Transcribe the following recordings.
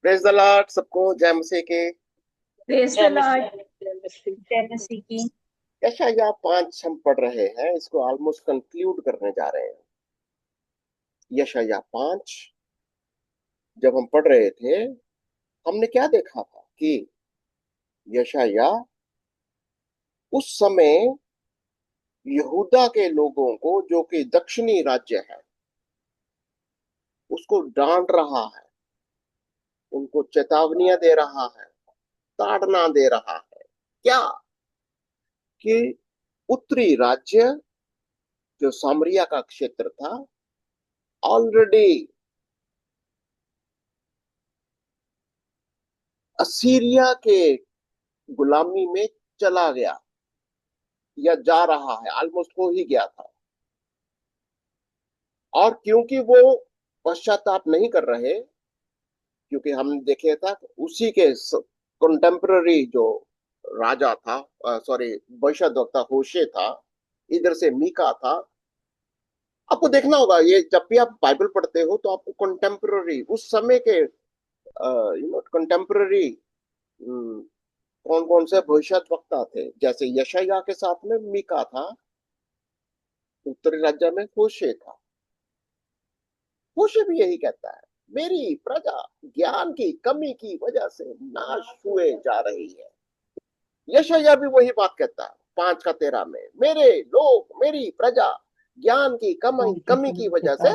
Praise the Lord सबको, जय मसीह के। प्रेज द जय लॉर्ड। मसीह। जय मसीह की। यशायाह 5 हम पढ़ रहे हैं, इसको ऑलमोस्ट कंक्लूड करने जा रहे हैं। यशायाह 5 जब हम पढ़ रहे थे, हमने क्या देखा था कि यशायाह उस समय यहूदा के लोगों को, जो कि दक्षिणी राज्य है, उसको डांट रहा है, उनको चेतावनियां दे रहा है, ताड़ना दे रहा है। क्या कि उत्तरी राज्य, जो सामरिया का क्षेत्र था, ऑलरेडी असीरिया के गुलामी में चला गया या जा रहा है, ऑलमोस्ट हो ही गया था। और क्योंकि वो पश्चाताप नहीं कर रहे, क्योंकि हमने देखे था उसी के कंटेम्पररी जो राजा था, सॉरी, भविष्यद्वक्ता होशे था, इधर से मीका था। आपको देखना होगा, ये जब भी आप बाइबल पढ़ते हो तो आपको कंटेम्पररी, उस समय के कंटेम्पररी कौन कौन से भविष्यद्वक्ता थे। जैसे यशायाह के साथ में मीका था, उत्तरी राज्य में होशे था। होशे भी यही कहता है, मेरी प्रजा ज्ञान की कमी की वजह से नाश हुए जा रही है। यशायाह भी वही बात कहता है 5:13 में, मेरे लोग, मेरी प्रजा ज्ञान की कमी की वजह से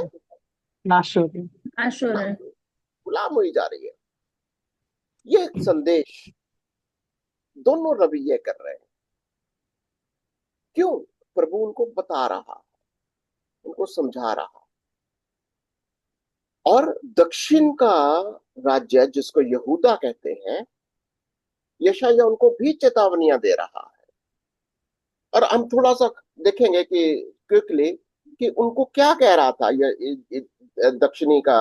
नाशुर। आशुर है। गुलाम हुई जा रही है। ये संदेश दोनों रवैये कर रहे हैं। क्यों? प्रभु उनको बता रहा, उनको समझा रहा। और दक्षिण का राज्य, जिसको यहूदा कहते हैं, यशायाह उनको भी चेतावनियां दे रहा है। और हम थोड़ा सा देखेंगे कि क्विकली कि उनको क्या कह रहा था ये दक्षिणी का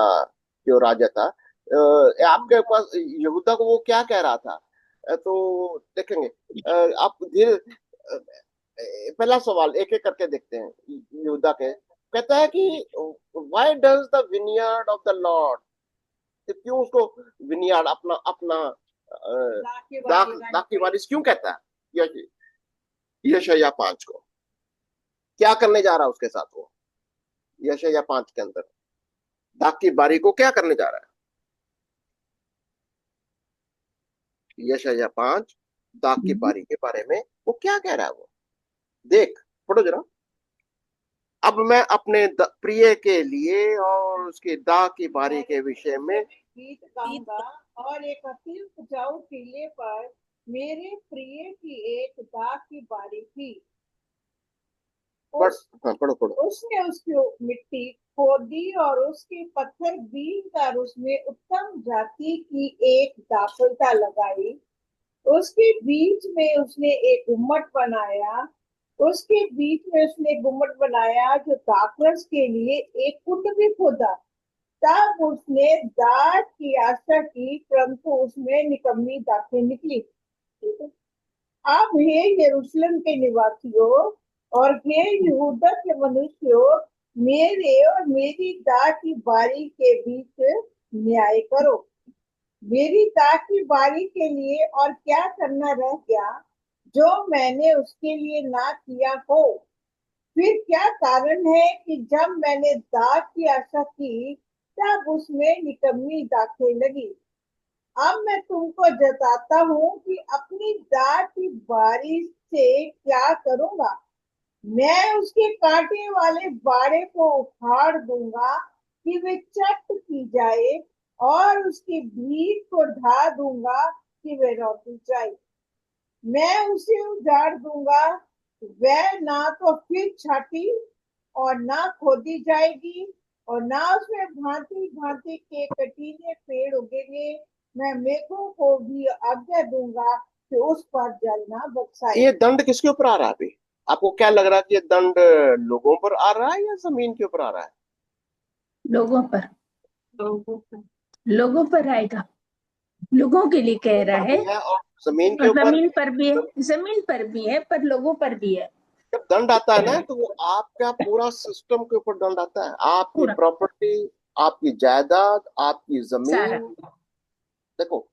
जो राजा था। आपके पास यहूदा को वो क्या कह रहा था, तो देखेंगे। आप धीरे पहला सवाल एक एक करके देखते हैं। यहूदा के कहता है कि why does the vineyard of the Lord, क्यों उसको विनियार्ड, अपना अपना दाख की वारिस क्यों कहता है यशायाह 5 को? क्या करने जा रहा है उसके साथ वो यशायाह 5 के अंदर? दाख की बारी को क्या करने जा रहा है यशायाह 5? दाख की बारी के बारे में वो क्या कह रहा है वो देख, पढ़ो जरा। अब मैं अपने प्रिय के लिए और उसके दाख की बारी के विषय में गीत गाऊंगा, और एक असीम उपजाऊ टीले पर मेरे प्रिय की एक दाख की बारी थी। पढ़ो पढ़ो। उसने उसकी मिट्टी खोदी और उसके पत्थर बीन कर उसमें उत्तम जाति की एक दाखलता लगाई। उसके बीच में उसने एक गुम्मट बनाया। उसके बीच में उसने गुम्मट बनाया जो दाखरस के लिए एक कुंड भी खोदा। तब उसने दाख की आशा की, परंतु उसमें निकम्मी दाखें निकली। अब हे यरूशलेम के निवासियों और हे यहूदा के मनुष्यों, मेरे और मेरी दाख की बारी के बीच न्याय करो। मेरी दाख की बारी के लिए और क्या करना रह गया जो मैंने उसके लिए ना किया हो? फिर क्या कारण है कि जब मैंने दाख की आशा की तब उसमें निकम्मी दाखें लगी? अब मैं तुमको जताता हूँ कि अपनी दाख की बारी से क्या करूंगा। मैं उसके कांटे वाले बाड़े को उखाड़ दूंगा कि वे चट की जाए, और उसकी भीड़ को ढा दूंगा कि वे रोटी जाए। मैं उसे उजाड़ दूंगा, वह ना तो फिर छाटी और ना खोदी जाएगी, और ना उसमें भांति भांति के कटीले पेड़ उगेंगे। मैं मेघों को भी आज्ञा दूंगा कि उस पर जल ना बरसाए। ये दंड किसके ऊपर आ रहा है अभी? आपको क्या लग रहा है कि ये दंड लोगों पर आ रहा है या जमीन के ऊपर आ रहा है? लोगों पर। लोगों पर आएगा। लोगों के लिए कह रहा है। और जमीन के और ऊपर, जमीन पर भी है, जमीन पर भी है, पर लोगों पर भी है। जब दंड आता है ना, तो वो आपका पूरा सिस्टम के ऊपर दंड आता है। आपकी पूरा प्रॉपर्टी, आपकी जायदाद, आपकी सारा। जमीन, देखो,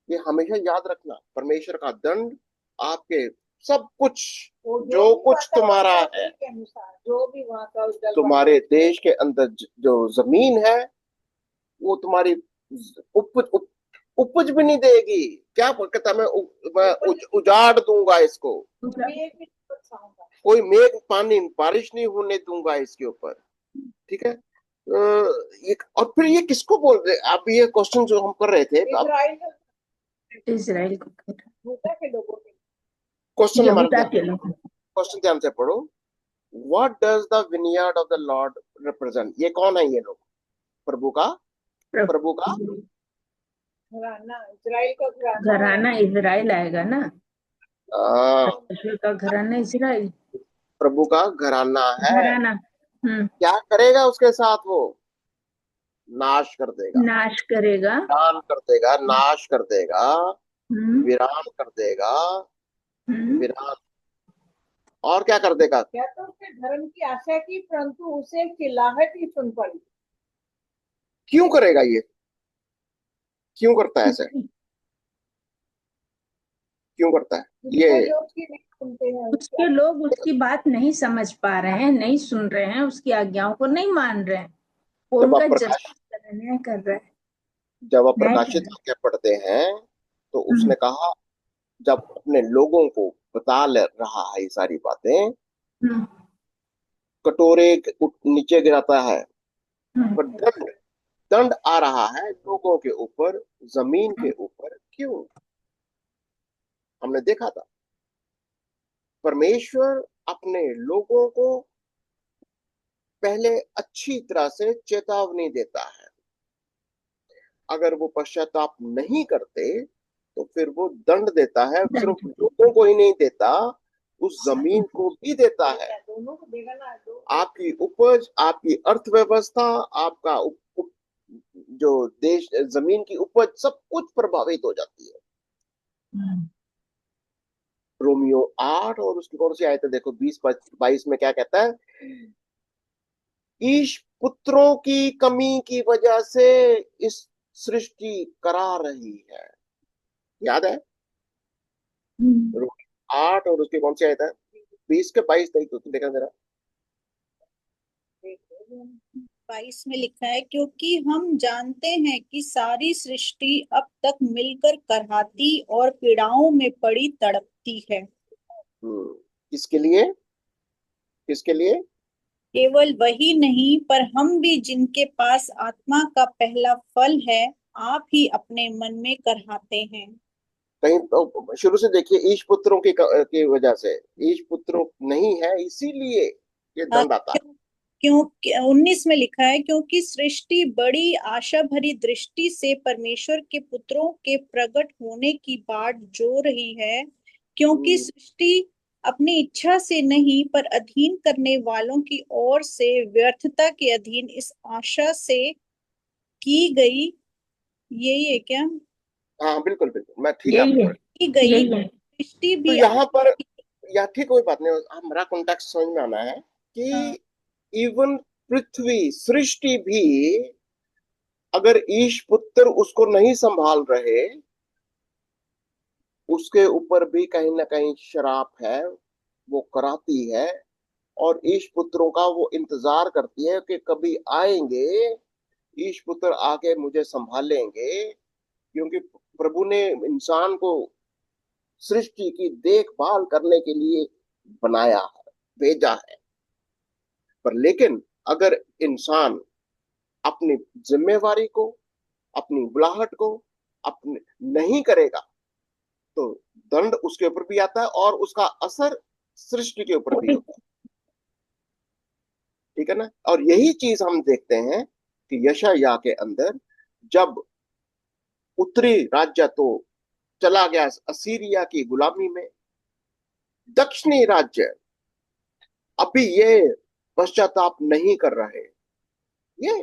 ये हमेशा याद रखना, परमेश्वर का दंड आपके सब कुछ, वो जो भी कुछ तुम्हारा वातावरण है, के अनुसार जो भी वहाँ का उस तुम्हारे जलवायु देश के अंदर जो जमीन है, वो तुम्हारी उपज भी नहीं देगी। क्या कहता है, मैं उजाड़ दूंगा इसको, में भी बरसाऊंगा। कोई मेघ पानी बारिश नहीं होने दूंगा इसके ऊपर। ठीक है। और फिर ये किसको बोल रहे, आप ये क्वेश्चन जो हम कर रहे थे, अब इजराइल को कह रहा भूता के लोगों के क्वेश्चन है, हमारा यहूदा के लोग। क्वेश्चन ध्यान से पढ़ो। What does the vineyard of the Lord represent? ये कौन है ये लोग? प्रभु का, प्रभु का घराना, इजराइल का घराना है। घराना इजराइल आएगा ना, आ, परमेश्वर का घराना इजराइल, प्रभु का घराना है। घराना। क्या करेगा उसके साथ वो? नाश कर देगा, नाश करेगा। वीरान कर देगा, नाश कर देगा, हम्म वीरान कर देगा, हम्म वीरान। और क्या कर देगा? क्या तो उसने धर्म की आशा की, परंतु उसे चिल्लाहट ही सुन पड़ी। क्यों करेगा ये? क्यों करता है ऐसे? क्यों करता है ये? उसके जो उसकी नहीं सुनते हैं उसकी उसके लोग उसकी बात नहीं समझ पा रहे हैं, नहीं सुन रहे हैं, उसकी आज्ञाओं को नहीं मान रहे हैं, वो जब उनका आप प्रकाश जस्टिस कर रहे हैं, कर रहे हैं, जब आप न्याय कर प्रकाशित रहे हैं। वाक्य पढ़ते हैं, तो हम्म उसने कहा, जब अपने लोगों को रहा है ये सारी बातें, हम्म कटोरे नीचे गिराता है, हम्म पर दंड, दंड आ रहा है लोगों के ऊपर, जमीन के ऊपर। क्यों? हमने देखा था, परमेश्वर अपने लोगों को पहले अच्छी तरह से चेतावनी देता है। अगर वो पश्चाताप नहीं करते, तो फिर वो दंड देता है। सिर्फ लोगों को ही नहीं देता, उस जमीन को भी देता है। दोनों को देगा ना, दो आपकी उपज, आपकी अर्थव्यवस्था, आपका जो देश, जमीन की उपज, सब कुछ प्रभावित हो जाती है। हम्म। रोमियो 8 और उसकी कौन सी आयत है देखो, 20-22 में क्या कहता है? ईश पुत्रों की कमी की वजह से इस सृष्टि करा रही है। याद है? रोमियो 8 और उसकी कौन सी आयत है? 20 के 22 तक तो देखा जरा। 22 में लिखा है, क्योंकि हम जानते हैं कि सारी सृष्टि अब तक मिलकर करहाती और पीड़ाओं में पड़ी तड़पती है। किसके लिए? किसके लिए? केवल वही नहीं, पर हम भी जिनके पास आत्मा का पहला फल है, आप ही अपने मन में करहाते हैं। कहीं तो शुरू से देखिए, ईश पुत्रों की वजह से, ईश पुत्रों नहीं है इसीलिए ये हाँ, दंड आता है। क्यों 19 में लिखा है, क्योंकि सृष्टि बड़ी आशा भरी दृष्टि से परमेश्वर के पुत्रों के प्रकट होने की बाट जो रही है, क्योंकि हम्म, सृष्टि अपनी इच्छा से नहीं पर अधीन करने वालों की ओर से व्यर्थता के अधीन इस आशा से की गई। यही है क्या? हाँ बिल्कुल बिल्कुल, मैं ठीक यही आपको है, बोल। की गई यही है। सृष्टि तो भी यहाँ पर, या ठीक कोई बात नहीं, हमारा कॉन्टेक्स्ट समझ में आना है हाँ, कि इवन पृथ्वी सृष्टि भी, अगर ईश पुत्र उसको नहीं संभाल रहे, उसके ऊपर भी कहीं ना कहीं शराप है, वो कराती है। और ईश पुत्रों का वो इंतजार करती है कि कभी आएंगे, ईश पुत्र आके मुझे संभालेंगे, क्योंकि प्रभु ने इंसान को सृष्टि की देखभाल करने के लिए बनाया है, भेजा है। पर लेकिन अगर इंसान अपनी जिम्मेवारी को, अपनी बुलाहट को अपने नहीं करेगा, तो दंड उसके ऊपर भी आता है और उसका असर सृष्टि के ऊपर भी होता है। ठीक है ना? और यही चीज हम देखते हैं कि यशायाह के अंदर, जब उत्तरी राज्य तो चला गया असीरिया की गुलामी में, दक्षिणी राज्य अभी ये पश्चाताप नहीं कर रहे। ये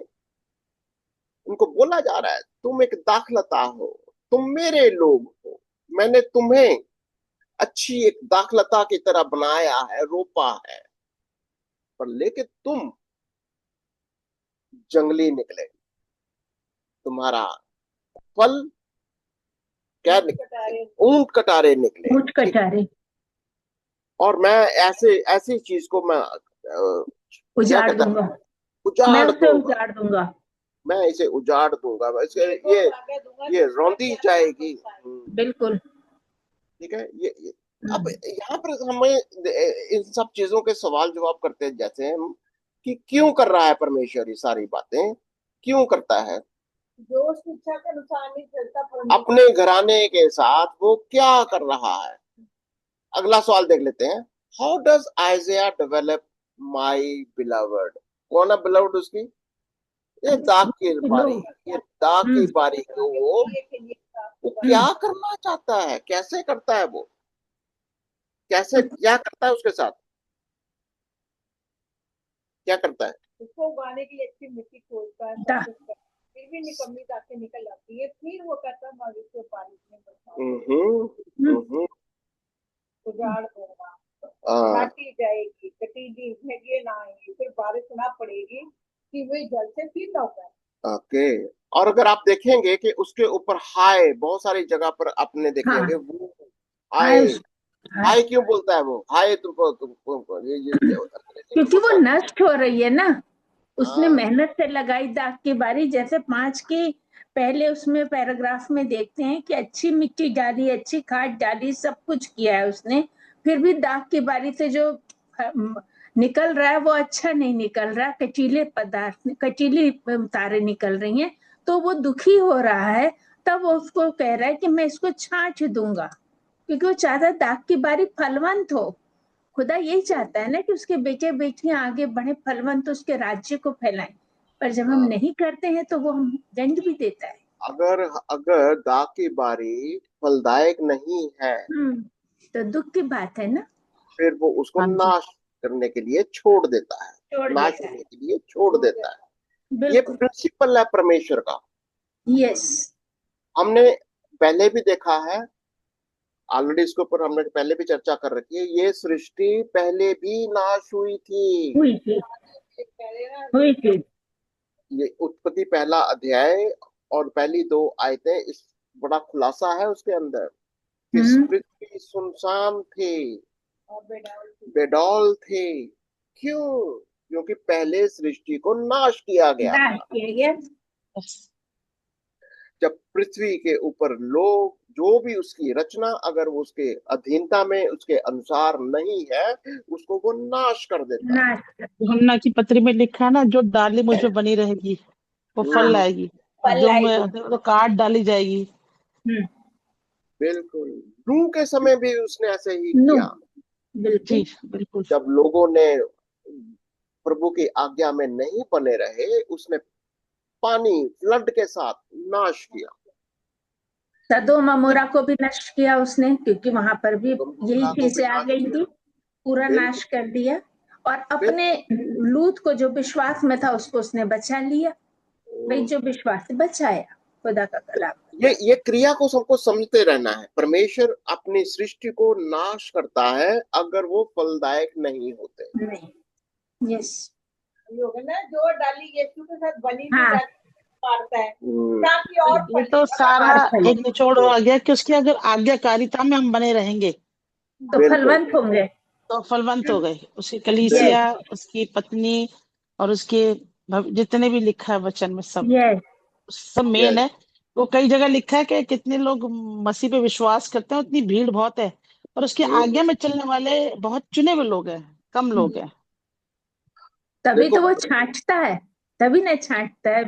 उनको बोला जा रहा है, तुम एक दाखलता हो, तुम मेरे लोग हो, मैंने तुम्हें अच्छी एक दाखलता की तरह बनाया है, रोपा है, पर लेकिन तुम जंगली निकले। तुम्हारा फल क्या कटारे ऊंट कटारे निकले। ऊंट ठीक। कटारे और मैं ऐसी चीज को मैं क्या उजाड़ कहता दूंगा, हूँ, मैं उजाड़ उसे दूंगा, उजाड़ दूंगा। मैं इसे उजाड़ दूंगा, इसके देखो ये आगे दूंगा ये जिसका रौंदी क्या जाएगी। बिल्कुल। ठीक है। अब यहाँ पर हमें इन सब चीजों के सवाल जवाब करते हैं, जैसे हम कि क्यों कर रहा है परमेश्वर ये सारी बातें, क्यों करता है, जो उस इच्छा के अनुसार नहीं चलता परमेश्वर अपने घराने के साथ वो क्या कर रहा है। अगला सवाल देख लेते हैं। How does आइजिया develop my beloved. कौन है बिलवर्ड उसकी? ये दाग की बारी, ये दाग की बारी को वो क्या करना चाहता है, कैसे करता है वो, कैसे क्या करता है उसके साथ, क्या करता है? उसको उगाने के लिए अच्छी मिट्टी खोदता है, सब कुछ करता है, फिर भी निकम्मी दाखें निकल आती है, फिर वो कहता है मवेशी को बारिश में बरसात उजाड़ दूंगा, हाँ, काटी जाएगी, कटीली भेगे ना आएंगी, फिर बारिश ना पड़ेगी कि वे जल से फिर लौटा। ओके। और अगर आप देखेंगे कि उसके ऊपर हाय बहुत सारी जगह पर आपने देखे हाँ, होंगे, वो हाय हाय, हाय, हाय क्यों बोलता है वो? हाय तुमको ये अंग्रेजी में क्योंकि वो बोलता है। नष्ट हो रही है ना, उसने हाँ, मेहनत से लगाई दाग की बारी। जैसे 5 की पहले उसमें पैराग्राफ में देखते हैं कि अच्छी मिट्टी डाली, अच्छी खाद डाली, सब कुछ किया है उसने, फिर भी दाग की बारी से जो निकल रहा है वो अच्छा नहीं निकल रहा, कटीले पदार्थ, कटीली तारे निकल रही हैं, तो वो दुखी हो रहा है। तब वो उसको कह रहा है कि मैं इसको छांट दूंगा, क्योंकि वो चाहता है दाग की बारी फलवंत हो। खुदा यही चाहता है ना कि उसके बेटे बेटियां आगे बढ़े, फलवंत, उसके राज्य को फैलाएं। पर जब हम हाँ। नहीं करते हैं तो वो हम दंड भी देता है। अगर अगर दाग की बारी फलदायक नहीं है, तो दुख की बात है ना। फिर वो उसको हाँ जी। नाश करने के लिए छोड़ देता है, छोड़ नाश देता है, होने के लिए छोड़ देता है। ये बिल्कुल। प्रिंसिपल है परमेश्वर का। यस। हमने पहले भी देखा है, ऑलरेडी इसके ऊपर हमने पहले भी चर्चा कर रखी है, ये सृष्टि पहले भी नाश हुई थी। हुई थी, कह हुई थी। ये उत्पत्ति पहला अध्याय और पहली 2 आयतें, इस बड़ा खुलासा है उसके अंदर कि इस हम्म। पृथ्वी सुनसान थी, बेडाल बेडौल थे। क्यों? क्योंकि पहले सृष्टि को नाश किया गया दाग था। किया गया। बस। जब पृथ्वी के ऊपर लोग, जो भी उसकी रचना अगर वो उसके अधीनता में उसके अनुसार नहीं है, उसको वो नाश कर देता है। नाश कर, यूहन्ना की पत्री में लिखा है ना, जो डाली मुझ में बनी रहेगी वो फल हाँ, लाएगी, और फल जो लाएगी। तो काट डाली जाएगी। हम्म। बिल्कुल। नूह के समय भी उसने ऐसे ही नो, किया। जी बिल्कुल। बिल्कुल। जब लोगों ने प्रभु की आज्ञा में नहीं बने रहे, उसने पानी फ्लड के साथ नाश किया। सदोम अमोरा को भी नष्ट किया उसने, क्योंकि वहां पर भी यही गमोरा को भी चीजें आ नाश गई किया। थी, पूरा नाश बिल्कुल। कर दिया। और अपने बिल्कुल। लूत को जो विश्वास में था उसको उसने बचा लिया। भाई जो विश्वास से बचाया, खुदा का कलाम। ये क्रिया को सबको समझते रहना है। परमेश्वर अपनी सृष्टि को नाश करता है अगर वो फलदायक नहीं होते। नहीं। यस। होगा ना, जो डाली यीशु के साथ बनी हुई हाँ, डाली मारता है हम्म, ताकि और ये तो फले। सारा और फल एक निचोड़ हो गया कि उसकी अगर आज्ञाकारिता में हम बने रहेंगे तो बिल्कुल। फलवंत होंगे। तो फलवंत हो गए। उसकी कलीसिया, यस। उसकी पत्नी, और उसके जितने भी लिखा है वचन में, सब यस। सब मेन यस। है। वो कई जगह लिखा है कि कितने लोग मसीह पे विश्वास करते हैं, उतनी भीड़ बहुत है, और उसकी आज्ञा में चलने वाले बहुत चुने हुए लोग हैं, कम लोग हैं। तभी देखो, तो वो छांटता है, तभी ना छांटता है।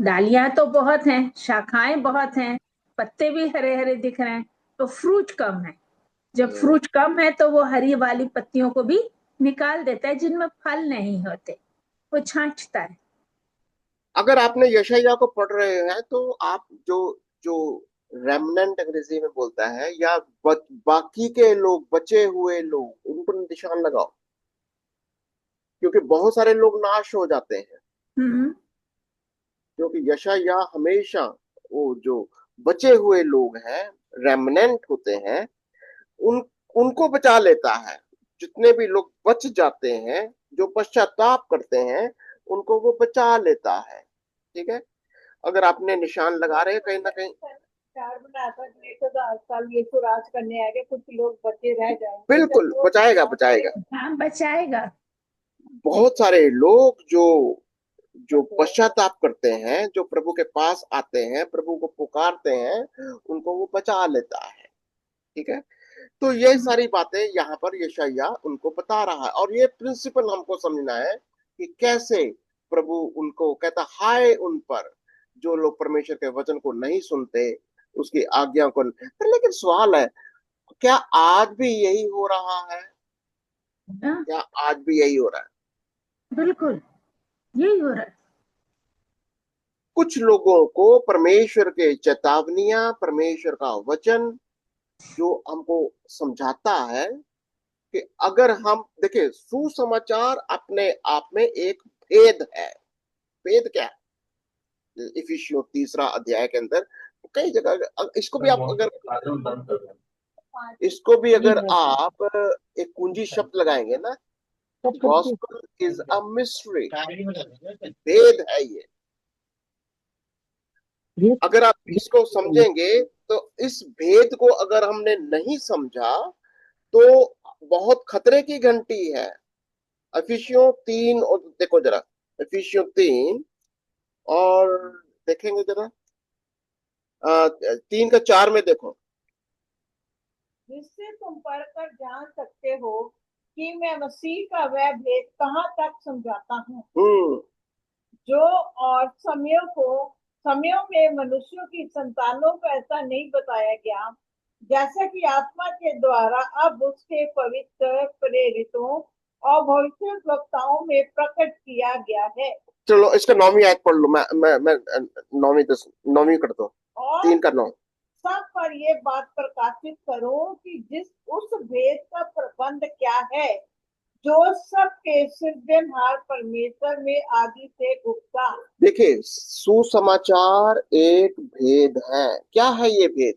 डालियां तो बहुत हैं, शाखाएं बहुत हैं, पत्ते भी हरे हरे दिख रहे हैं, तो फ्रूट कम है। जब फ्रूट कम है तो वो हरी वाली पत्तियों को भी निकाल देता है जिनमें फल नहीं होते, वो छांटता है। अगर आपने यशायाह को पढ़ रहे हैं तो आप जो जो रेमनेंट अंग्रेजी में बोलता है, या बाकी के लोग, बचे हुए लोग, उन पर निशान लगाओ, क्योंकि बहुत सारे लोग नाश हो जाते हैं। हम्म। क्योंकि यशायाह हमेशा वो जो बचे हुए लोग हैं, रेमनेंट होते हैं, उन उनको बचा लेता है। जितने भी लोग बच जाते हैं, जो पश्चाताप करते हैं, उनको वो बचा लेता है। ठीक है। अगर आपने निशान लगा रहे हैं कहीं ना कहीं, विचार बनाया था कि 1000 साल यीशु राज करने आएंगे, कुछ लोग बचे रह जाएंगे। बिल्कुल बचाएगा बचाएगा। हाँ, बचाएगा। बहुत सारे लोग जो जो पश्चाताप करते हैं, जो प्रभु के पास आते हैं, प्रभु को पुकारते हैं, उनको वो बचा लेता है। ठीक है, तो ये सारी बातें यहाँ पर यशायाह उनको बता रहा है, और ये प्रिंसिपल हमको समझना है कि कैसे प्रभु उनको कहता हाय उन पर जो लोग परमेश्वर के वचन को नहीं सुनते, उसकी आज्ञा को। पर लेकिन सवाल है, क्या आज भी यही हो रहा है? हाँ, क्या आज भी यही हो रहा है? बिल्कुल यही हो रहा है। कुछ लोगों को परमेश्वर के चेतावनियां, परमेश्वर का वचन जो हमको समझाता है कि अगर हम देखें, सुसमाचार अपने आप में एक भेद है। भेद क्या है? इफिसियों 3 अध्याय के अंदर कई जगह इसको भी आप अगर इसको भी अगर आप एक कुंजी शब्द लगाएंगे ना, गॉस्पेल इज अ मिस्ट्री, भेद है ये। अगर आप इसको समझेंगे तो इस भेद को अगर हमने नहीं समझा तो बहुत खतरे की घंटी है। इफिसियों 3, और देखो जरा, इफिसियों 3 और देखेंगे जरा 3 का 4 में देखो। जिससे तुम पढ़कर जान सकते हो कि मैं मसीह का वह भेद कहाँ तक समझाता हूँ, जो और समयों में मनुष्यों की संतानों को ऐसा नहीं बताया गया, जैसा कि आत्मा के द्वारा अब उसके पवित्र प्रेरितों और भविष्य वक्ताओं में प्रकट किया गया है। चलो इसका 9वीं आयत पढ़ लो। मैं 9वीं कर दो, 3 का 9। सब पर ये बात प्रकाशित करो कि जिस उस भेद का प्रबंध क्या है जो सबके सृजनहार परमेश्वर में आदि से गुप्ता। देखिए, सुसमाचार एक भेद है। क्या है ये भेद?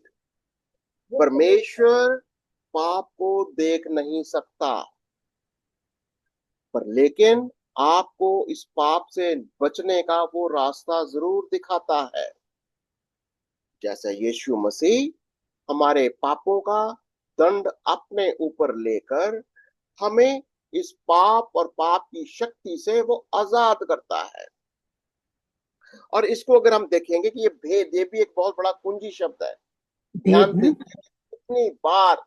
परमेश्वर पाप को देख नहीं सकता, पर लेकिन आपको इस पाप से बचने का वो रास्ता जरूर दिखाता है। जैसे यीशु मसीह हमारे पापों का दंड अपने ऊपर लेकर हमें इस पाप और पाप की शक्ति से वो आजाद करता है। और इसको अगर हम देखेंगे कि ये भेद, ये भी एक बहुत बड़ा कुंजी शब्द है। ध्यान दीजिए कितनी बार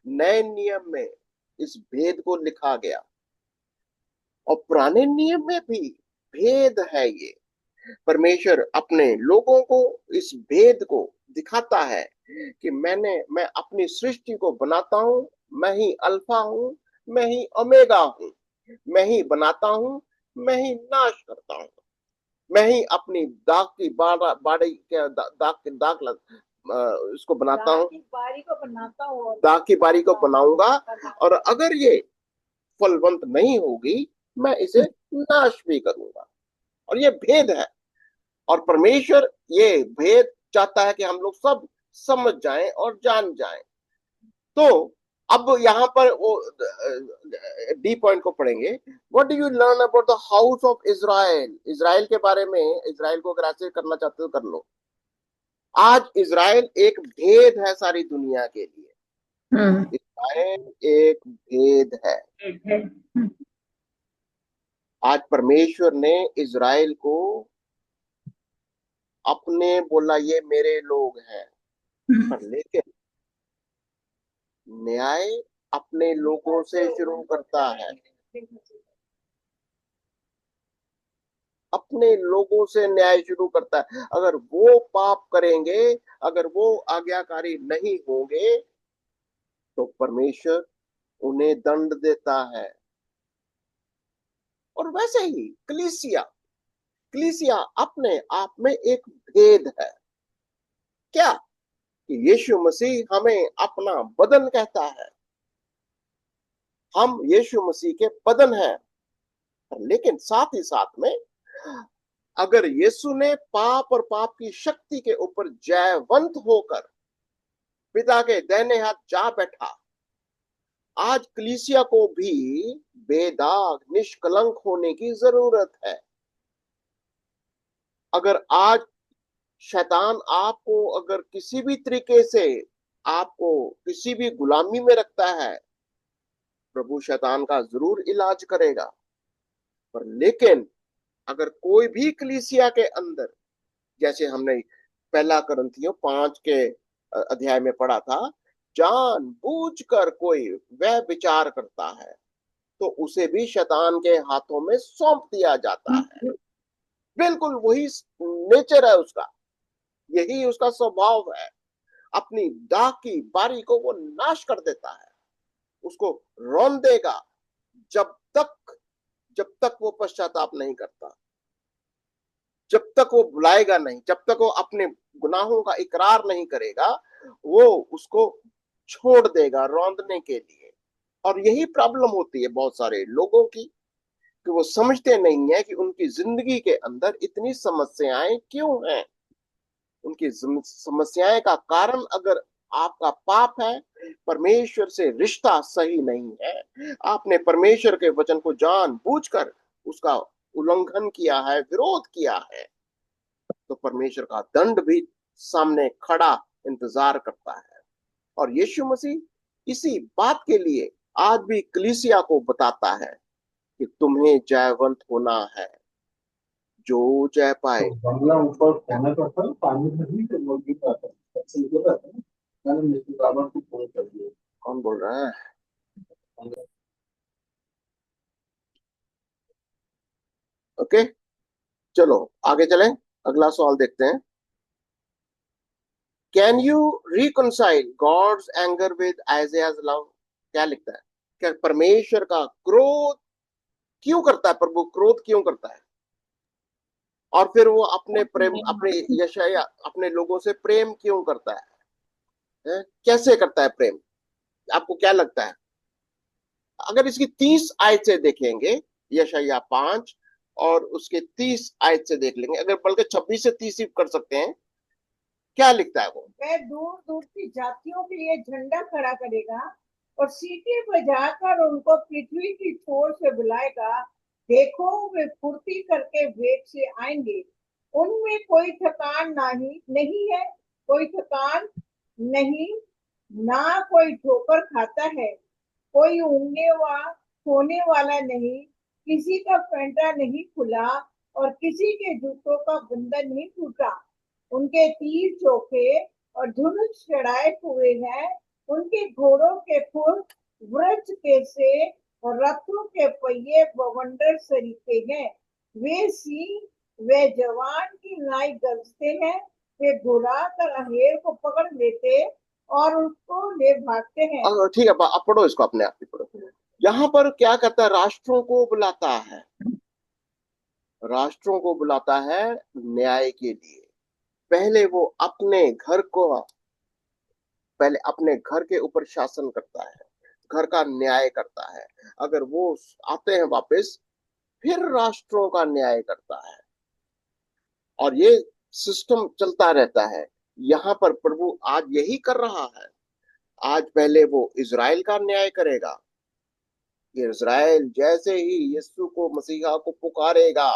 नए नियम में इस भेद को लिखा गया, और पुराने नियम में भी भेद है ये। परमेश्वर अपने लोगों को इस भेद को दिखाता है कि मैं अपनी सृष्टि को बनाता हूं, मैं ही अल्फा हूं, मैं ही ओमेगा हूं, मैं ही बनाता हूं, मैं ही नाश करता हूं, मैं ही अपनी दाग की बाड़ी के इसको बनाता हूं, दाग की बारी को बनाऊंगा, और अगर ये फलवंत नहीं होगी मैं इसे नाश भी करूंगा। और ये भेद है, और परमेश्वर ये भेद चाहता है कि हम लोग सब समझ जाएं और जान जाएं। तो अब यहाँ पर वो डी पॉइंट को पढ़ेंगे। What do you learn about the house of Israel? Israel के बारे में, इजराइल को अगर ऐसे करना चाहते हो कर लो। आज इजराइल एक भेद है सारी दुनिया के लिए। इजराइल एक भेद है। आज परमेश्वर ने इजराइल को अपने बोला ये मेरे लोग हैं, पर लेकिन न्याय अपने लोगों से शुरू करता है। अपने लोगों से न्याय शुरू करता है। अगर वो पाप करेंगे, अगर वो आज्ञाकारी नहीं होंगे, तो परमेश्वर उन्हें दंड देता है। और वैसे ही कलीसिया अपने आप में एक भेद है। क्या? कि यीशु मसीह हमें अपना बदन कहता है, हम यीशु मसीह के बदन हैं। लेकिन साथ ही साथ में अगर यीशु ने पाप और पाप की शक्ति के ऊपर जयवंत होकर पिता के दाहिने हाथ जा बैठा, आज कलीसिया को भी बेदाग निष्कलंक होने की जरूरत है। अगर आज शैतान आपको अगर किसी भी तरीके से आपको किसी भी गुलामी में रखता है, प्रभु शैतान का जरूर इलाज करेगा। पर लेकिन अगर कोई भी कलीसिया के अंदर, जैसे हमने पहला करंथियों 5 के अध्याय में पढ़ा था, जानबूझकर कोई वह विचार करता है तो उसे भी शैतान के हाथों में सौंप दिया जाता है। बिल्कुल वही नेचर है उसका, यही उसका स्वभाव है। अपनी दाह की बारी को वो नाश कर देता है, उसको रौन देगा जब तक वो पश्चाताप नहीं करता, जब तक वो बुलाएगा नहीं, जब तक वो अपने गुनाहों का इकरार नहीं करेगा, वो उसको छोड़ देगा रौंदने के लिए। और यही प्रॉब्लम होती है बहुत सारे लोगों की, कि वो समझते नहीं है कि उनकी जिंदगी के अंदर इतनी समस्याएं क्यों हैं। उनकी समस्याएं का कारण अगर आपका पाप है, परमेश्वर से रिश्ता सही नहीं है, आपने परमेश्वर के वचन को जानबूझकर उसका उल्लंघन किया है, विरोध किया है, तो परमेश्वर का दंड भी सामने खड़ा इंतजार करता है। और यीशु मसीह इसी बात के लिए आज भी कलीसिया को बताता है कि तुम्हें जयवंत होना है, जो जय पाए। तो बंगला ऊपर होने पर था, पानी में ही तो मुर्गी का था, सबसे ऊपर था ना। मैंने मिस्टर रावण को फोन कर दिया। कौन बोल रहा है? ओके, चलो आगे चलें, अगला सवाल देखते हैं। Can you reconcile God's anger with Isaiah's love? क्या लिखता है? क्या परमेश्वर का क्रोध क्यों करता है? प्रभु क्रोध क्यों करता है? और फिर वो अपने प्रेम, अपने यशाया, अपने लोगों से प्रेम क्यों करता है? कैसे करता है प्रेम? आपको क्या लगता है? अगर इसकी 30 आयत से देखेंगे, यशाया 5 और उसके 30 आयत से देख लेंगे, अगर बल्कि 26 से 30 कर सकते हैं, क्या लिखता है वो? वह दूर दूर की जातियों के लिए झंडा खड़ा करेगा और सीटी बजाकर उनको पृथ्वी की छोर से बुलाएगा। देखो, वे फुर्ती करके वेग से आएंगे, उनमें कोई थकान नहीं है, कोई थकान नहीं, ना कोई ठोकर खाता है, कोई होने वाला नहीं, किसी का फेंटा नहीं खुला और किसी के जूतों का बंधन नहीं टूटा। उनके तीर चोखे और धनुष चढ़ाए हुए हैं, उनके घोड़ों के फुल वृक्ष के से और रथों के पहिए बवंडर सरीखे हैं। वे जवान की नाई गरजते हैं, वे घुरा कर अहेर को पकड़ लेते और उसको ले भागते हैं। ठीक है, आप पढ़ो इसको, अपने आप ही पढ़ो। यहाँ पर क्या करता है? राष्ट्रों को बुलाता है, राष्ट्रों को बुलाता है न्याय के लिए। पहले वो पहले अपने घर के ऊपर शासन करता है, घर का न्याय करता है। अगर वो आते हैं वापस, फिर राष्ट्रों का न्याय करता है, और ये सिस्टम चलता रहता है। यहाँ पर प्रभु आज यही कर रहा है। आज पहले वो इजराइल का न्याय करेगा। इजराइल जैसे ही यीशु को, मसीहा को पुकारेगा,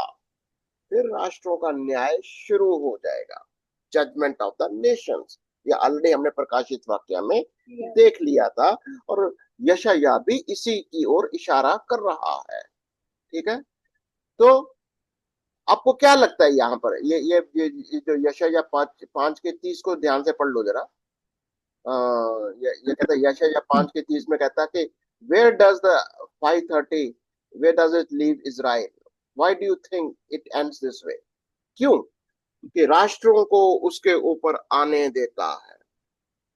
फिर राष्ट्रों का न्याय शुरू हो जाएगा, जजमेंट ऑफ द नेशंस। ये ऑलरेडी हमने प्रकाशित वाक्य में देख लिया था, और यशायाह भी इसी की ओर इशारा कर रहा है। ठीक है, तो आपको क्या लगता है यहाँ पर? ये जो यशायाह 5 के 30 को ध्यान से पढ़ लो जरा। ये कहता है, यशायाह 5 के 30 में कहता है कि where does the 5:30 where does it leave Israel, why do you think it ends this way? क्यों? कि राष्ट्रों को उसके ऊपर आने देता है,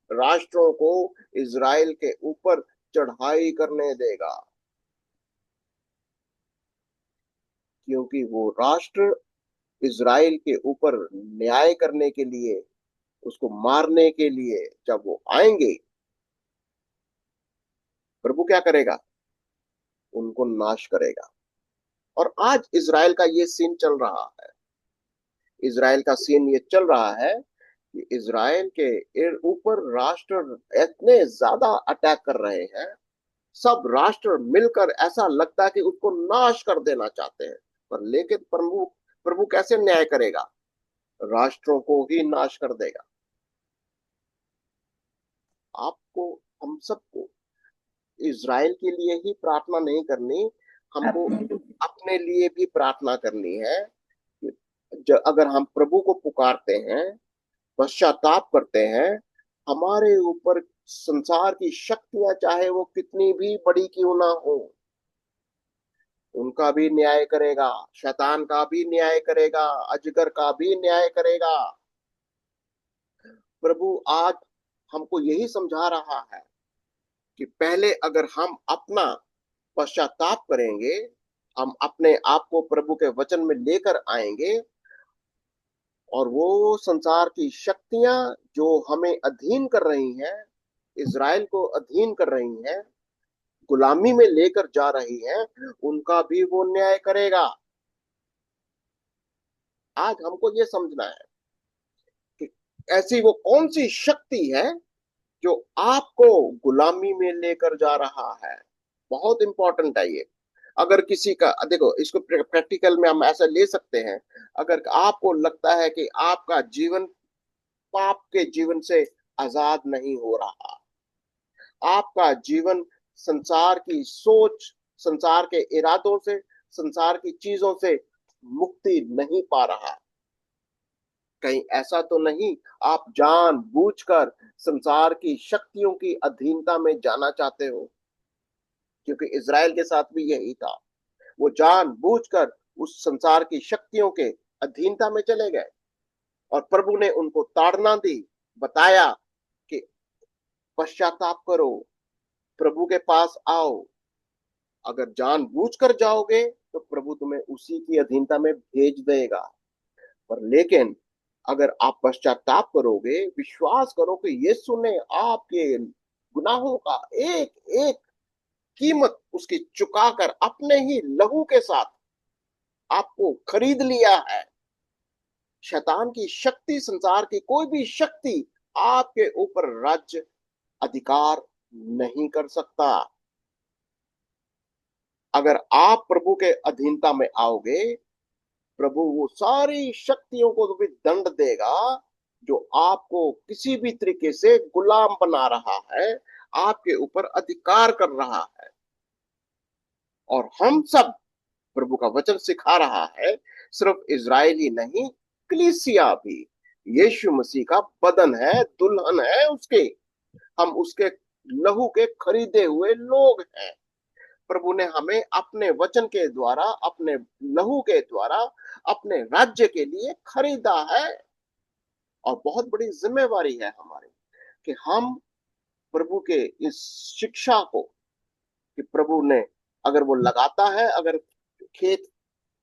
राष्ट्रों को इजराइल के ऊपर चढ़ाई करने देगा, क्योंकि वो राष्ट्र इजराइल के ऊपर न्याय करने के लिए, उसको मारने के लिए जब वो आएंगे, प्रभु क्या करेगा? उनको नाश करेगा। और आज इजराइल का ये सीन चल रहा है। इजराइल का सीन ये चल रहा है कि इजराइल के ऊपर राष्ट्र इतने ज्यादा अटैक कर रहे हैं, सब राष्ट्र मिलकर ऐसा लगता है कि उसको नाश कर देना चाहते हैं। पर लेकिन प्रभु प्रभु कैसे न्याय करेगा? राष्ट्रों को ही नाश कर देगा। आपको, हम सबको इज़राइल के लिए ही प्रार्थना नहीं करनी, हमको अपने लिए भी प्रार्थना करनी है। अगर हम प्रभु को पुकारते हैं, पश्चाताप करते हैं, हमारे ऊपर संसार की शक्तियां चाहे वो कितनी भी बड़ी क्यों ना हो, उनका भी न्याय करेगा, शैतान का भी न्याय करेगा, अजगर का भी न्याय करेगा। प्रभु आज हमको यही समझा रहा है कि पहले अगर हम अपना पश्चाताप करेंगे, हम अपने आप को प्रभु के वचन में लेकर आएंगे, और वो संसार की शक्तियां जो हमें अधीन कर रही हैं, इज़राइल को अधीन कर रही हैं, गुलामी में लेकर जा रही हैं, उनका भी वो न्याय करेगा। आज हमको ये समझना है कि ऐसी वो कौन सी शक्ति है जो आपको गुलामी में लेकर जा रहा है। बहुत इंपॉर्टेंट है ये। अगर किसी का, देखो इसको प्रैक्टिकल में हम ऐसा ले सकते हैं, अगर आपको लगता है कि आपका जीवन पाप के जीवन से आजाद नहीं हो रहा, आपका जीवन संसार की सोच, संसार के इरादों से, संसार की चीजों से मुक्ति नहीं पा रहा, कहीं ऐसा तो नहीं आप जानबूझकर संसार की शक्तियों की अधीनता में जाना चाहते हो? क्योंकि इज़राइल के साथ भी यही था, वो जानबूझकर उस संसार की शक्तियों के अधीनता में चले गए, और प्रभु ने उनको ताड़ना दी, बताया कि पश्चाताप करो, प्रभु के पास आओ। अगर जानबूझकर जाओगे तो प्रभु तुम्हें उसी की अधीनता में भेज देगा, पर लेकिन अगर आप पश्चाताप करोगे, विश्वास करो कि यीशु ने आपके गुनाहों का एक एक कीमत उसकी चुकाकर अपने ही लहू के साथ आपको खरीद लिया है, शैतान की शक्ति, संसार की कोई भी शक्ति आपके ऊपर राज्य अधिकार नहीं कर सकता। अगर आप प्रभु के अधीनता में आओगे, प्रभु वो सारी शक्तियों को भी दंड देगा जो आपको किसी भी तरीके से गुलाम बना रहा है, आपके ऊपर अधिकार कर रहा है। और हम सब, प्रभु का वचन सिखा रहा है, सिर्फ इज़राइल ही नहीं, कलीसिया भी यीशु मसीह का बदन है, दुल्हन है उसके, हम उसके लहू के खरीदे हुए लोग हैं। प्रभु ने हमें अपने वचन के द्वारा, अपने लहू के द्वारा, अपने राज्य के लिए खरीदा है, और बहुत बड़ी जिम्मेवारी है हमारी कि हम प्रभु के इस शिक्षा को, कि प्रभु ने अगर वो लगाता है, अगर खेत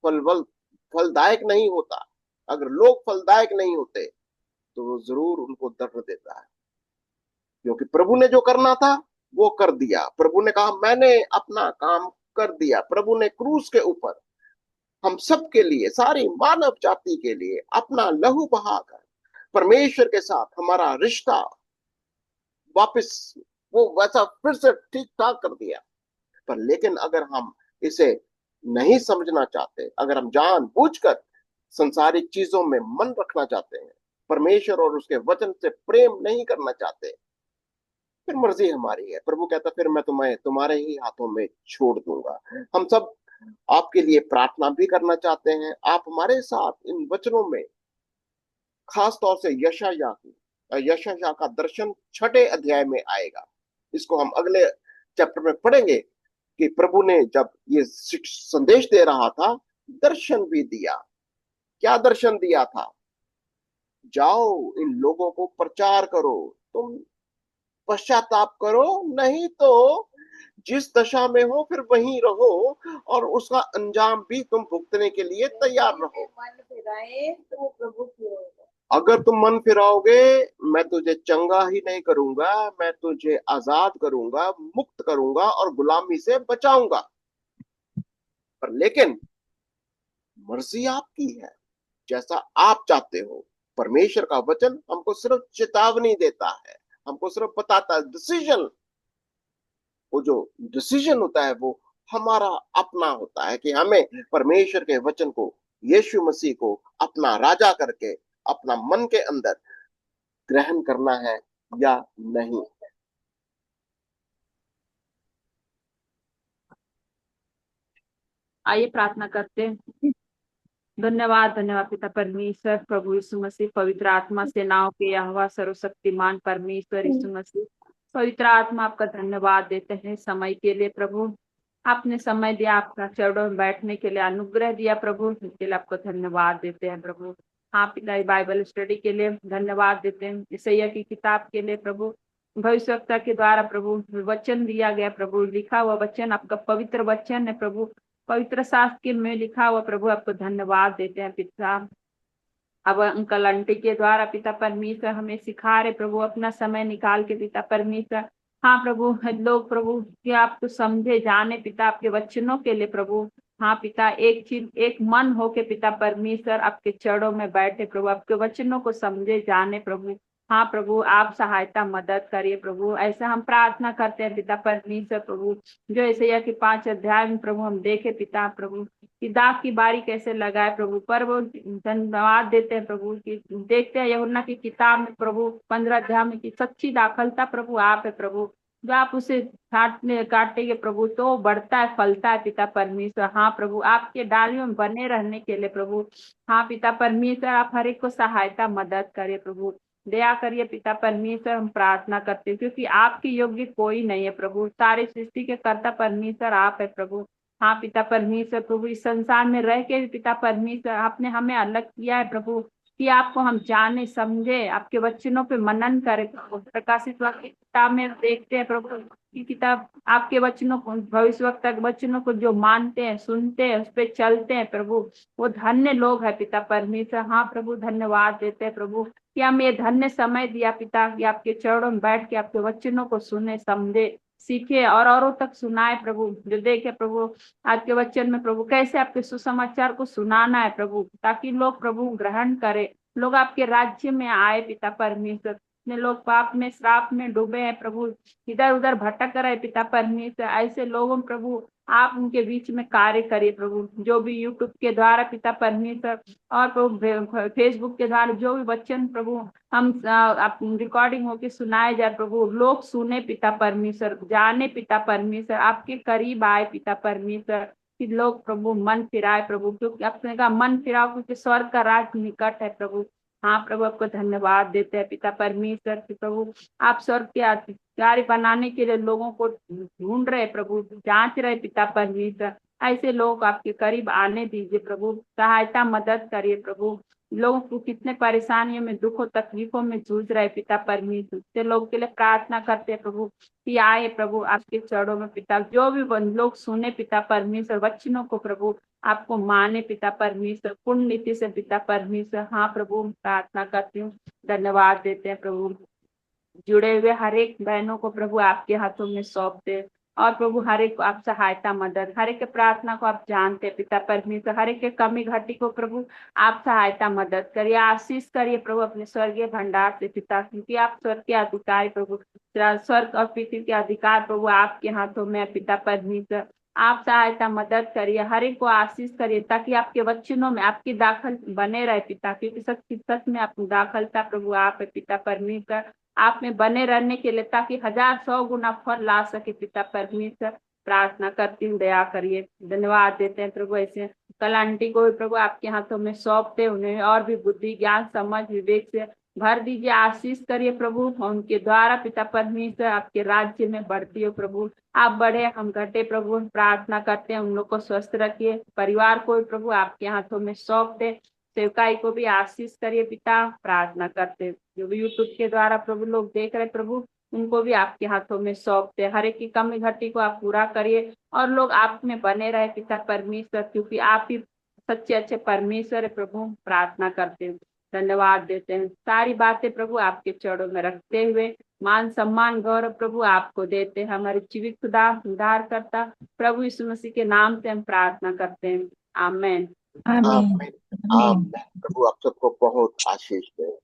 फलदायक नहीं होता, अगर लोग फलदायक नहीं होते, तो वो जरूर उनको दर्द देता है, क्योंकि प्रभु ने जो करना था वो कर दिया। प्रभु ने कहा मैंने अपना काम कर दिया। प्रभु ने क्रूस के ऊपर हम सब के लिए, सारी मानव जाति के लिए अपना लहू बहाकर परमेश्वर के साथ हमारा रिश्ता वापस वो वैसा फिर से ठीक ठाक कर दिया। पर लेकिन अगर हम इसे नहीं समझना चाहते, अगर हम जानबूझकर संसारिक चीजों में मन रखना चाहते हैं, परमेश्वर और उसके वचन से प्रेम नहीं करना चाहते, फिर मर्जी हमारी है। प्रभु कहता फिर मैं तुम्हें तुम्हारे ही हाथों में छोड़ दूंगा। हम सब आपके लिए प्रार्थना भी करना चाहते हैं। आप हमारे साथ इन वचनों में, खास तौर से यशायाह का दर्शन 6 अध्याय में आएगा। इसको हम अगले चैप्टर में पढ़ेंगे कि प्रभु ने जब ये संदेश दे रहा था, दर्शन भी दिया। क्या दर्शन दिया था? जाओ इन लोगों को प्रचार करो, तुम पश्चाताप करो, नहीं तो जिस दशा में हो फिर वहीं रहो, और उसका अंजाम भी तुम भुगतने के लिए तैयार रहो। मन फिराए तो प्रभु की ओर। अगर तुम मन फिराओगे, मैं तुझे चंगा ही नहीं करूंगा, मैं तुझे आजाद करूंगा, मुक्त करूंगा और गुलामी से बचाऊंगा। पर लेकिन मर्जी आपकी है, जैसा आप चाहते हो। परमेश्वर का वचन हमको सिर्फ चेतावनी देता है, हमको सिर्फ बताता है डिसीजन। वो जो डिसीजन होता है वो हमारा अपना होता है कि हमें परमेश्वर के वचन को, यीशु मसीह को अपना राजा करके अपना मन के अंदर ग्रहण करना है या नहीं। आइए प्रार्थना करते हैं। धन्यवाद धन्यवाद पिता परमेश्वर, प्रभु यीशु मसीह, पवित्र आत्मा सेनाओं के यहोवा सर्वशक्तिमान परमेश्वर यीशु मसीह, पवित्र आत्मा आपका धन्यवाद देते हैं समय के लिए। प्रभु आपने समय दिया, आपका चरणों में बैठने के लिए अनुग्रह दिया प्रभु, इसके लिए आपको धन्यवाद देते हैं प्रभु। हाँ पिता, बाइबल स्टडी के लिए धन्यवाद देते हैं, ईसाइया की किताब के लिए प्रभु, भविष्यवक्ता के द्वारा प्रभु वचन दिया गया प्रभु, लिखा हुआ वचन आपका पवित्र वचन है प्रभु, पवित्र शास्त्र में लिखा हुआ प्रभु, आपको धन्यवाद देते हैं पिता। अब अंकल आंटी के द्वारा पिता परमेश्वर हमें सिखा रहे प्रभु, अपना समय निकाल के पिता परमेश्वर। हाँ प्रभु, लोग प्रभु कि आपको समझे जाने पिता आपके वचनों के लिए प्रभु। हाँ पिता, एक चीज एक मन हो के पिता परमेश्वर आपके चरणों में बैठे प्रभु, आपके वचनों को समझे जाने प्रभु। हाँ प्रभु, आप सहायता मदद करिए प्रभु, ऐसा हम प्रार्थना करते हैं पिता परमेश्वर प्रभु। जो ईसाइया के 5 अध्याय में प्रभु हम देखे पिता प्रभु कि दाख की बारी कैसे लगाए प्रभु, पर वो धन्यवाद देते हैं प्रभु कि देखते हैं यूहन्ना की किताब में प्रभु 15 अध्याय में कि सच्ची दाखलता प्रभु आप है प्रभु, जो आप उसे काटेंगे प्रभु तो बढ़ता है, फलता है पिता परमेश्वर। हाँ प्रभु, आपके डालियों में बने रहने के लिए प्रभु। हाँ पिता परमेश्वर, आप हर एक को सहायता मदद करिए प्रभु, दया करिए पिता परमेश्वर, हम प्रार्थना करते हैं क्योंकि आपके योग्य कोई नहीं है प्रभु, सारी सृष्टि के कर्ता परमेश्वर आप है प्रभु। हाँ पिता परमेश्वर प्रभु, इस संसार में रह के भी पिता परमेश्वर आपने हमें अलग किया है प्रभु कि आपको हम जाने समझे, आपके वचनों पे मनन करें प्रभु। प्रकाशित वाक्य की किताब में देखते हैं प्रभु की किताब आपके वचनों को, भविष्य वक्ता के वचनों को जो मानते हैं, सुनते हैं, उस पर चलते हैं प्रभु, वो धन्य लोग है पिता परमेश्वर। हाँ प्रभु, धन्यवाद देते हैं प्रभु कि हम ये धन्य समय दिया पिता कि आपके चरणों में बैठ के आपके वचनों को सुने, समझे, सीखे और औरों तक सुनाए प्रभु। जो देखे प्रभु आपके वचन में प्रभु कैसे आपके सुसमाचार को सुनाना है प्रभु, ताकि लोग प्रभु ग्रहण करें, लोग आपके राज्य में आए पिता परमेश्वर। इतने लोग पाप में श्राप में डूबे हैं प्रभु, इधर उधर भटक रहे पिता परमेश्वर, ऐसे लोगों प्रभु आप उनके बीच में कार्य करिए प्रभु। जो भी यूट्यूब के द्वारा पिता परमेश्वर और प्रभु फेसबुक के द्वारा जो भी वचन प्रभु हम रिकॉर्डिंग होके सुनाए जाए प्रभु, लोग सुने पिता परमेश्वर, जाने पिता परमेश्वर, आपके करीब आए पिता परमेश्वर, कि लोग प्रभु मन फिराए प्रभु, क्योंकि अपने का मन फिराओ क्योंकि स्वर्ग का राज निकट है प्रभु। हाँ प्रभु, आपको धन्यवाद देते हैं पिता परमेश्वर कि प्रभु आप स्वर्ग के अधिकारी बनाने के लिए लोगों को ढूंढ रहे प्रभु, जांच रहे पिता परमेश्वर। ऐसे लोग आपके करीब आने दीजिए प्रभु, सहायता मदद करिए प्रभु। लोगों को कितने परेशानियों में, दुखों तकलीफों में जूझ रहे पिता परमेश्वर, से लोग के लिए प्रार्थना करते हैं प्रभु कि आए प्रभु आपके चरणों में पिता। जो भी लोग सुने पिता परमेश्वर वचनों को प्रभु, आपको माने पिता परमेश्वर पूर्ण नीति से पिता परमेश्वर। हाँ प्रभु, प्रार्थना करती हूँ, धन्यवाद देते हैं प्रभु। जुड़े हुए हर एक बहनों को प्रभु आपके हाथों में सौंपते, और प्रभु हर एक को आप सहायता मदद, हर एक के प्रार्थना को आप जानते पिता परमेश्वर, हर एक के कमी घटी को प्रभु आप सहायता मदद करिए, आशीष करिए प्रभु अपने स्वर्गीय भंडार से पिता, क्योंकि आप स्वर्ग के अधिकारी प्रभु, स्वर्ग और पृथ्वी के अधिकार प्रभु आपके हाथों में पिता परमेश्वर। आप सहायता मदद करिए, हर एक को आशीष करिए, ताकि आपके वचनों में आपकी दाखल बने रहे पिता, क्योंकि सच में आपकी दाखलता प्रभु आप है पिता परमेश्वर, आप में बने रहने के लिए, ताकि 1000-100 गुना फल ला सके पिता परमेश्वर। प्रार्थना करती हूँ, दया करिए, धन्यवाद देते हैं प्रभु। ऐसे कल आंटी को भी प्रभु आपके हाथों में सौंपते, उन्हें और भी बुद्धि ज्ञान समझ विवेक से भर दीजिए, आशीष करिए प्रभु, उनके द्वारा पिता परमेश्वर आपके राज्य में बढ़ती हो प्रभु, आप बढ़े हम घटे प्रभु। प्रार्थना करते हैं उन लोग को स्वस्थ रखिए, परिवार को भी प्रभु आपके हाथों में सौंपते, सेवकाई को भी आशीष करिए पिता। प्रार्थना करते जो भी यूट्यूब के द्वारा प्रभु लोग देख रहे प्रभु, उनको भी आपके हाथों में सौंपते, हर एक की कमी घटी को आप पूरा करिए, और लोग आप में बने रहे पिता परमेश्वर, क्योंकि आप ही सच्चे अच्छे परमेश्वर है प्रभु। प्रार्थना करते हैं, धन्यवाद देते हैं, सारी बातें प्रभु आपके चरणों में रखते हुए मान सम्मान गौरव प्रभु आपको देते हैं। हमारे जीवित खुदा उद्धार करता प्रभु यीशु मसीह के नाम से हम प्रार्थना करते हैं, आमेन। आमीन। प्रभु आप सबको बहुत आशीष दे।